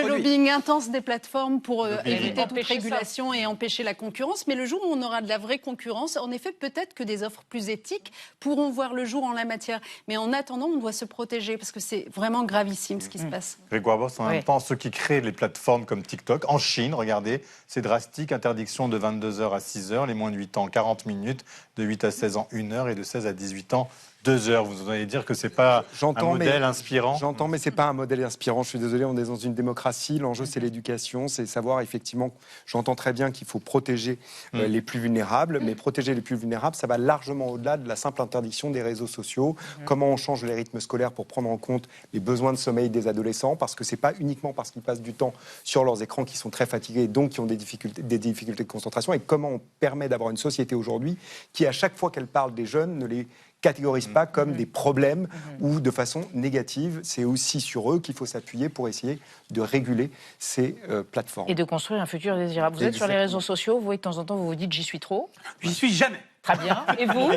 lobbying intense des plateformes pour éviter toute régulation et empêcher la concurrence. Mais le jour où on aura de la vraie concurrence, en effet, peut-être que des offres plus éthiques pourront voir le jour en la matière. Mais en attendant, on doit se protéger parce que c'est vraiment gravissime ce qui se passe. Grégoire Boss, en même temps, ceux qui créent les plateformes comme TikTok, en Chine, regardez, c'est drastique, interdiction de 22h à 6h, les moins de 8 ans 40 minutes, de 8 à 16 ans 1 heure et de 16 à 18 ans 2 heures. Vous allez dire que c'est pas un modèle inspirant. J'entends, mais c'est pas un modèle inspirant. Je suis désolé, on est dans une démocratie. L'enjeu, c'est l'éducation, c'est savoir effectivement. J'entends très bien qu'il faut protéger les plus vulnérables, mais protéger les plus vulnérables, ça va largement au-delà de la simple interdiction des réseaux sociaux. Comment on change les rythmes scolaires pour prendre en compte les besoins de sommeil des adolescents, parce que c'est pas uniquement parce qu'ils passent du temps sur leurs écrans qu'ils sont très fatigués, donc qui ont des difficultés de concentration. Et comment on permet d'avoir une société aujourd'hui qui, à chaque fois qu'elle parle des jeunes, ne les catégorise pas comme des problèmes ou de façon négative. C'est aussi sur eux qu'il faut s'appuyer pour essayer de réguler ces plateformes. Et de construire un futur désirable. Vous êtes sur les réseaux sociaux, vous voyez de temps en temps, vous vous dites « j'y suis trop ». J'y suis jamais. Très bien. Et vous ?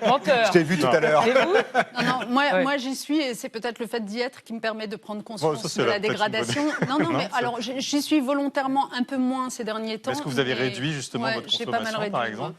Menteur. Je t'ai vu tout à l'heure. Et vous ? Non, moi j'y suis et c'est peut-être le fait d'y être qui me permet de prendre conscience de la dégradation. Non, mais alors j'y suis volontairement un peu moins ces derniers temps. Est-ce que vous avez réduit justement votre consommation, par exemple ?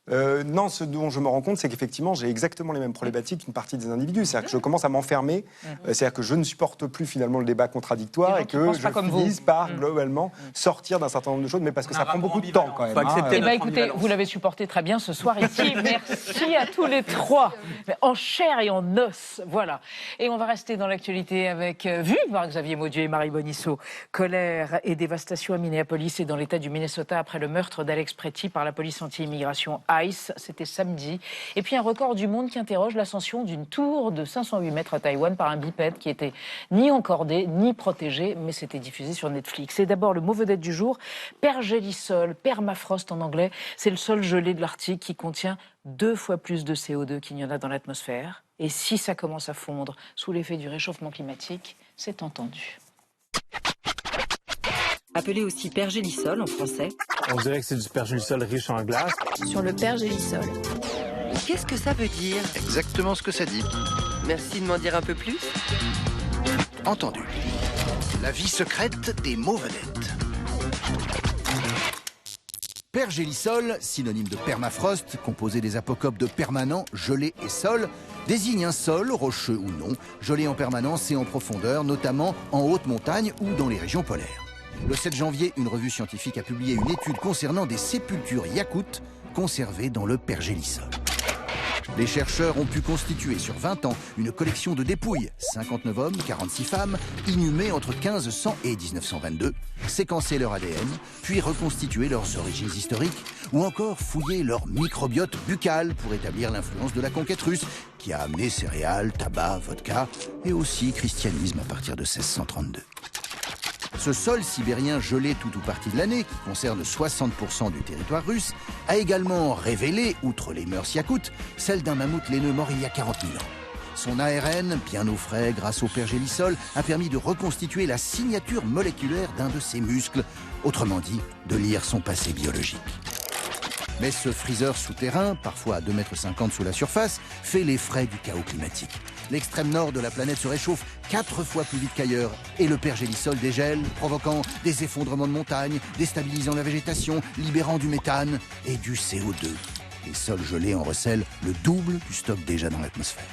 Non, ce dont je me rends compte, c'est qu'effectivement, j'ai exactement les mêmes problématiques qu'une partie des individus. C'est-à-dire que je commence à m'enfermer, c'est-à-dire que je ne supporte plus finalement le débat contradictoire et que je finisse par globalement sortir d'un certain nombre de choses, mais parce que ça prend beaucoup de temps quand même. Écoutez, vous l'avez supporté très bien ce soir ici. Merci à tous les trois, en chair et en os. Voilà. Et on va rester dans l'actualité avec, vu par Xavier Maudieu et Marie Bonisseau, colère et dévastation à Minneapolis et dans l'État du Minnesota après le meurtre d'Alex Pretty par la police anti-immigration ICE, c'était samedi. Et puis un record du monde qui interroge l'ascension d'une tour de 508 mètres à Taïwan par un bipède qui était ni encordé, ni protégé, mais c'était diffusé sur Netflix. Et d'abord, le mot vedette du jour, pergélisol, permafrost en anglais, c'est le sol gelé de l'Arctique qui contient 2 fois plus de CO2 qu'il n'y en a dans l'atmosphère. Et si ça commence à fondre sous l'effet du réchauffement climatique, c'est entendu. Appelé aussi pergélisol en français. On dirait que c'est du pergélisol riche en glace. Sur le pergélisol. Qu'est-ce que ça veut dire? Exactement ce que ça dit. Merci de m'en dire un peu plus. Entendu. La vie secrète des mots vedettes. Pergélisol, synonyme de permafrost, composé des apocopes de permanent, gelé et sol, désigne un sol, rocheux ou non, gelé en permanence et en profondeur, notamment en haute montagne ou dans les régions polaires. Le 7 janvier, une revue scientifique a publié une étude concernant des sépultures yakoutes conservées dans le pergélisol. Les chercheurs ont pu constituer sur 20 ans une collection de dépouilles, 59 hommes, 46 femmes, inhumés entre 1500 et 1922, séquencer leur ADN, puis reconstituer leurs origines historiques, ou encore fouiller leur microbiote buccal pour établir l'influence de la conquête russe, qui a amené céréales, tabac, vodka, et aussi christianisme à partir de 1632. Ce sol sibérien gelé tout ou partie de l'année, qui concerne 60% du territoire russe, a également révélé, outre les mœurs yakoutes, celle d'un mammouth laineux mort il y a 40 000 ans. Son ARN, bien au frais grâce au pergélisol, a permis de reconstituer la signature moléculaire d'un de ses muscles, autrement dit, de lire son passé biologique. Mais ce freezer souterrain, parfois à 2,50 m sous la surface, fait les frais du chaos climatique. L'extrême nord de la planète se réchauffe 4 fois plus vite qu'ailleurs et le pergélisol dégèle, provoquant des effondrements de montagnes, déstabilisant la végétation, libérant du méthane et du CO2. Les sols gelés en recèlent le double du stock déjà dans l'atmosphère.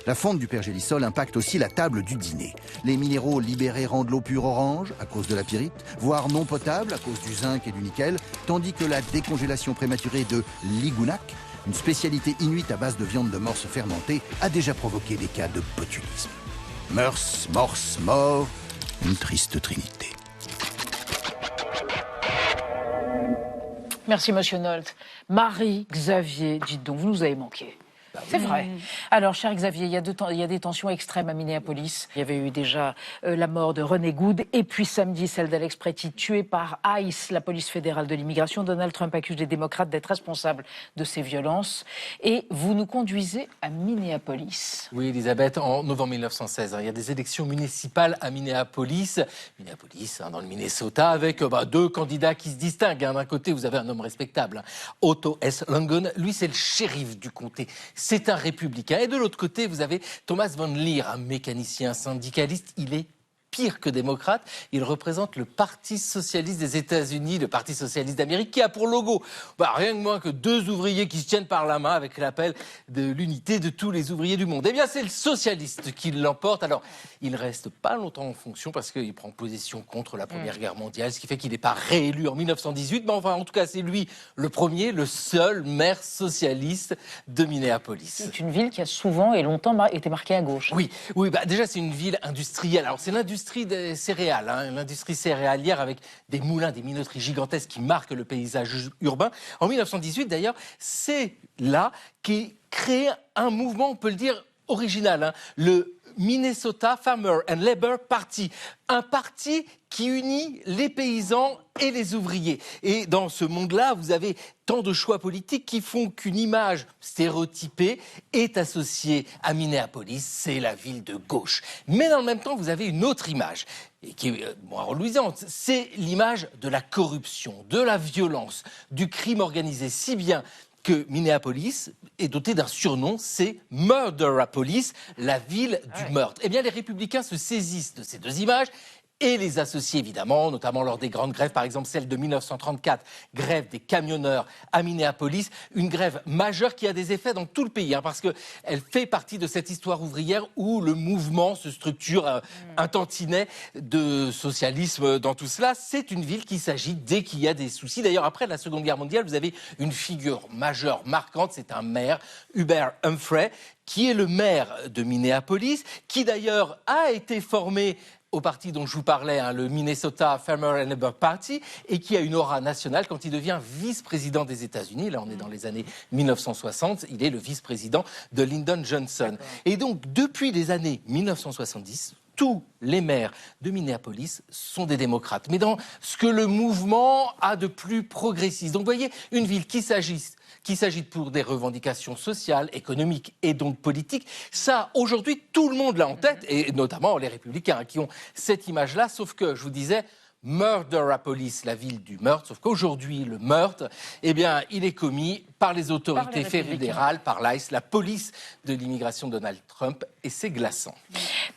La fonte du pergélisol impacte aussi la table du dîner. Les minéraux libérés rendent l'eau pure orange à cause de la pyrite, voire non potable à cause du zinc et du nickel, tandis que la décongélation prématurée de l'igunak, une spécialité inuite à base de viande de morse fermentée, a déjà provoqué des cas de botulisme. Mœurs, morse, mort, une triste trinité. Merci, monsieur Nolte. Marie-Xavier, dites donc, vous nous avez manqué. C'est vrai. Alors, cher Xavier, il y a des tensions extrêmes à Minneapolis. Il y avait eu déjà la mort de René Good et puis samedi, celle d'Alex Pretty, tué par ICE, la police fédérale de l'immigration. Donald Trump accuse les démocrates d'être responsables de ces violences. Et vous nous conduisez à Minneapolis. Oui, Elisabeth, en novembre 1916, il y a des élections municipales à Minneapolis. Minneapolis, dans le Minnesota, avec deux candidats qui se distinguent. D'un côté, vous avez un homme respectable, Otto S. Langen. Lui, c'est le shérif du comté. C'est un républicain. Et de l'autre côté, vous avez Thomas von Leer, un mécanicien syndicaliste. Il est pire que démocrate. Il représente le Parti socialiste des États-Unis, le Parti socialiste d'Amérique, qui a pour logo rien que moins que deux ouvriers qui se tiennent par la main avec l'appel de l'unité de tous les ouvriers du monde. Eh bien, c'est le socialiste qui l'emporte. Alors, il ne reste pas longtemps en fonction parce qu'il prend position contre la Première Guerre mondiale, ce qui fait qu'il n'est pas réélu en 1918. Mais enfin, en tout cas, c'est lui le premier, le seul maire socialiste de Minneapolis. C'est une ville qui a souvent et longtemps été marquée à gauche. Oui, déjà, c'est une ville industrielle. Alors, c'est l'industrie des céréales, l'industrie céréalière avec des moulins, des minoteries gigantesques qui marquent le paysage urbain. En 1918, d'ailleurs, c'est là qu'est créé un mouvement, on peut le dire, original, le Minnesota Farmer and Labor Party, un parti qui unit les paysans et les ouvriers. Et dans ce monde-là, vous avez tant de choix politiques qui font qu'une image stéréotypée est associée à Minneapolis, c'est la ville de gauche. Mais dans le même temps, vous avez une autre image, et qui est moins reluisante, c'est l'image de la corruption, de la violence, du crime organisé, si bien que Minneapolis est doté d'un surnom, c'est Murderapolis, la ville du meurtre. Eh bien, les républicains se saisissent de ces deux images et les associent évidemment, notamment lors des grandes grèves, par exemple celle de 1934, grève des camionneurs à Minneapolis, une grève majeure qui a des effets dans tout le pays, parce qu'elle fait partie de cette histoire ouvrière où le mouvement se structure, un tantinet de socialisme dans tout cela. C'est une ville qui s'agite dès qu'il y a des soucis. D'ailleurs, après la Seconde Guerre mondiale, vous avez une figure majeure, marquante, c'est un maire, Hubert Humphrey, qui est le maire de Minneapolis, qui d'ailleurs a été formé au parti dont je vous parlais, le Minnesota Farmer and Labor Party, et qui a une aura nationale quand il devient vice-président des États-Unis. Là, on est dans les années 1960. Il est le vice-président de Lyndon Johnson. Et donc, depuis les années 1970, tous les maires de Minneapolis sont des démocrates. Mais dans ce que le mouvement a de plus progressiste. Donc, vous voyez, une ville qui s'agite pour des revendications sociales, économiques et donc politiques. Ça, aujourd'hui, tout le monde l'a en tête, et notamment les républicains qui ont cette image-là, sauf que, je vous disais, Murderapolis, la ville du meurtre, sauf qu'aujourd'hui, le meurtre, eh bien, il est commis par les autorités fédérales, par l'ICE, la police de l'immigration de Donald Trump, et c'est glaçant.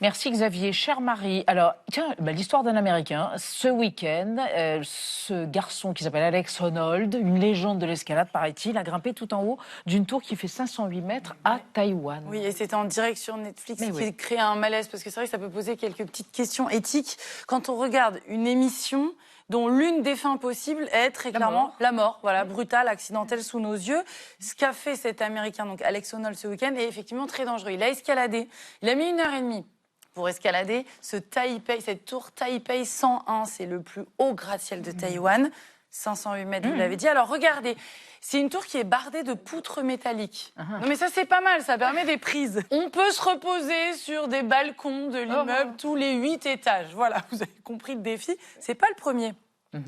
Merci Xavier. Chère Marie, alors, tiens, l'histoire d'un Américain, ce week-end, ce garçon qui s'appelle Alex Honnold, une légende de l'escalade, paraît-il, a grimpé tout en haut d'une tour qui fait 508 mètres à Taïwan. Oui, et c'était en direct sur Netflix qui crée un malaise, parce que c'est vrai que ça peut poser quelques petites questions éthiques. Quand on regarde une émission dont l'une des fins possibles est très clairement la mort, voilà, brutale, accidentelle sous nos yeux. Ce qu'a fait cet Américain, donc Alex Honnold, ce week-end, est effectivement très dangereux. Il a escaladé, il a mis 1h30 pour escalader cette tour Taipei 101, c'est le plus haut gratte-ciel de Taïwan. 508 mètres, vous l'avez dit. Alors regardez, c'est une tour qui est bardée de poutres métalliques. Non mais ça c'est pas mal, ça permet des prises. On peut se reposer sur des balcons de l'immeuble tous les 8 étages. Voilà, vous avez compris le défi. C'est pas le premier.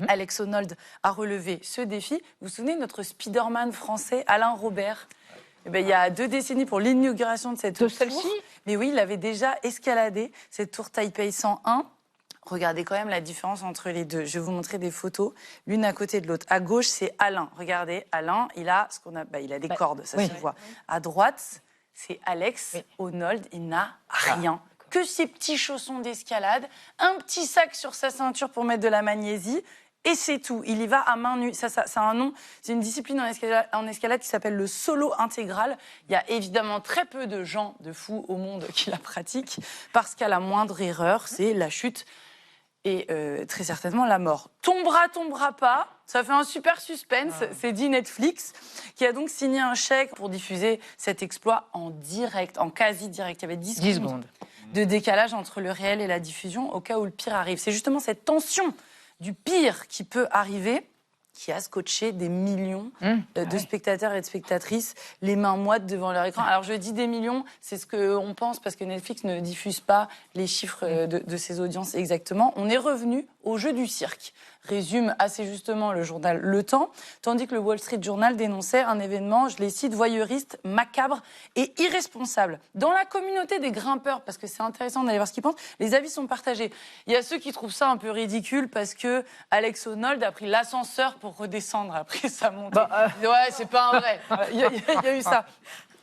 Alex Honnold a relevé ce défi. Vous vous souvenez de notre Spider-Man français, Alain Robert? Eh ben, il y a 2 décennies pour l'inauguration de cette tour. Celle-ci? Mais oui, il avait déjà escaladé cette tour Taipei 101. Regardez quand même la différence entre les deux. Je vais vous montrer des photos, l'une à côté de l'autre. À gauche, c'est Alain. Regardez, Alain, il a ce qu'on a, il a des cordes, ça se voit. À droite, c'est Alex Honnold. Il n'a rien. Que ses petits chaussons d'escalade, un petit sac sur sa ceinture pour mettre de la magnésie. Et c'est tout. Il y va à main nue. Ça a un nom. C'est une discipline en escalade qui s'appelle le solo intégral. Il y a évidemment très peu de gens de fous au monde qui la pratiquent parce qu'à la moindre erreur, c'est la chute et très certainement la mort. Tombera pas. Ça fait un super suspense. C'est dit Netflix, qui a donc signé un chèque pour diffuser cet exploit en direct, en quasi-direct. Il y avait 10 secondes de décalage entre le réel et la diffusion au cas où le pire arrive. C'est justement cette tension du pire qui peut arriver qui a scotché des millions de spectateurs et de spectatrices, les mains moites devant leur écran. Alors je dis des millions, c'est ce qu'on pense parce que Netflix ne diffuse pas les chiffres de ses audiences exactement. On est revenu au jeu du cirque, résume assez justement le journal Le Temps, tandis que le Wall Street Journal dénonçait un événement, je les cite, voyeuriste, macabre et irresponsable. Dans la communauté des grimpeurs, parce que c'est intéressant d'aller voir ce qu'ils pensent, les avis sont partagés. Il y a ceux qui trouvent ça un peu ridicule parce que Alex Honnold a pris l'ascenseur pour redescendre après sa montée. Ouais, c'est pas un vrai. Il y a eu ça.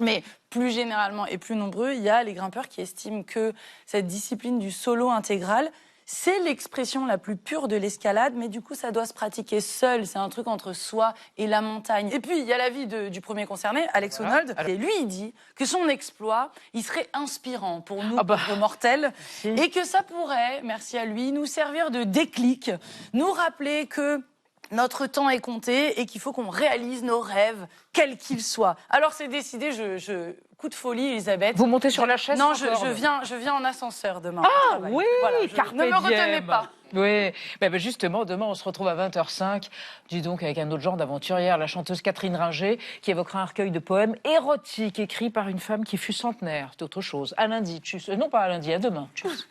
Mais plus généralement et plus nombreux, il y a les grimpeurs qui estiment que cette discipline du solo intégral, c'est l'expression la plus pure de l'escalade, mais du coup, ça doit se pratiquer seul. C'est un truc entre soi et la montagne. Et puis, il y a l'avis du premier concerné, Alex Honnold. Et lui, il dit que son exploit, il serait inspirant pour nous, pauvres mortels, et que ça pourrait, merci à lui, nous servir de déclic, nous rappeler que notre temps est compté et qu'il faut qu'on réalise nos rêves, quels qu'ils soient. Alors c'est décidé, coup de folie, Elisabeth. Vous montez sur la chaise? Non, je viens en ascenseur demain. Ah oui, voilà, ne me retenez pas. Oui, justement, demain on se retrouve à 20h05, dis donc avec un autre genre d'aventurière, la chanteuse Catherine Ringer, qui évoquera un recueil de poèmes érotiques écrits par une femme qui fut centenaire. C'est autre chose. À lundi, tchuss. Non, pas à lundi, à demain. Tchuss.